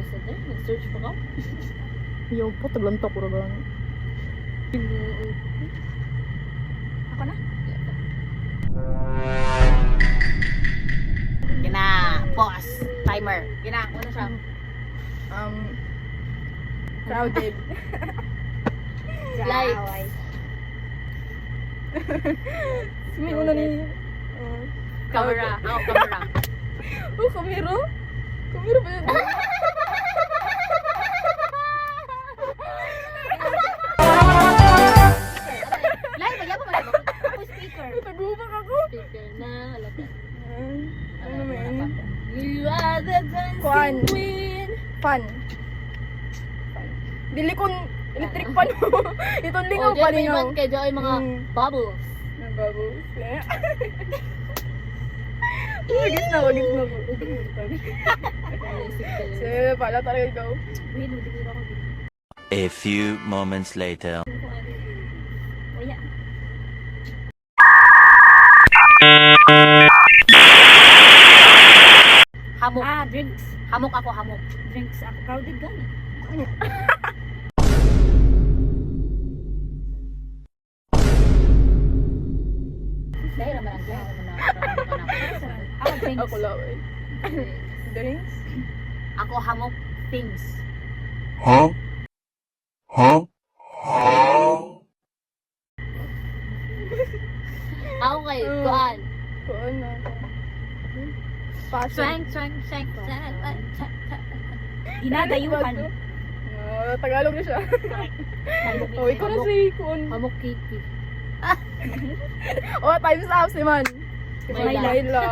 interested eh. Nag-search pa ka? Yo po, taglantok ko rin. Ako na? Gina, pause. Timer. Gina, ano siya? Crowded. Lights. May una ni... Camera. Ako, camera. Oh, kamera? Kamera ba yun? Live, ba? Yapo ba? Ako speaker. Tagupak ako. Speaker na, wala ka. Ano man? You are the Kwan. dancing queen. Fan. Dili kon electric fan mo. Itong lingaw pa lingaw. Kaya dyan ay mga bubbles. May bubbles. Wagis na ko. Sige, pala talaga ikaw. A few moments later. Hamok. Drinks. Hamok ako, hamok. Drinks ako. Crowded gani. Dahil naman ang gaya. Ako drinks. Ako laway. Drinks? Ako hamok things. Huh? Huh? Ako kay Kuan. Kuan na. Passion. Swang, swang, swang, swang. Ginagayuhan. Tagalog na siya. Oh, ikaw na si Kuan. Hamok Kiki. Oh, time's up si Man. Layla. Layla.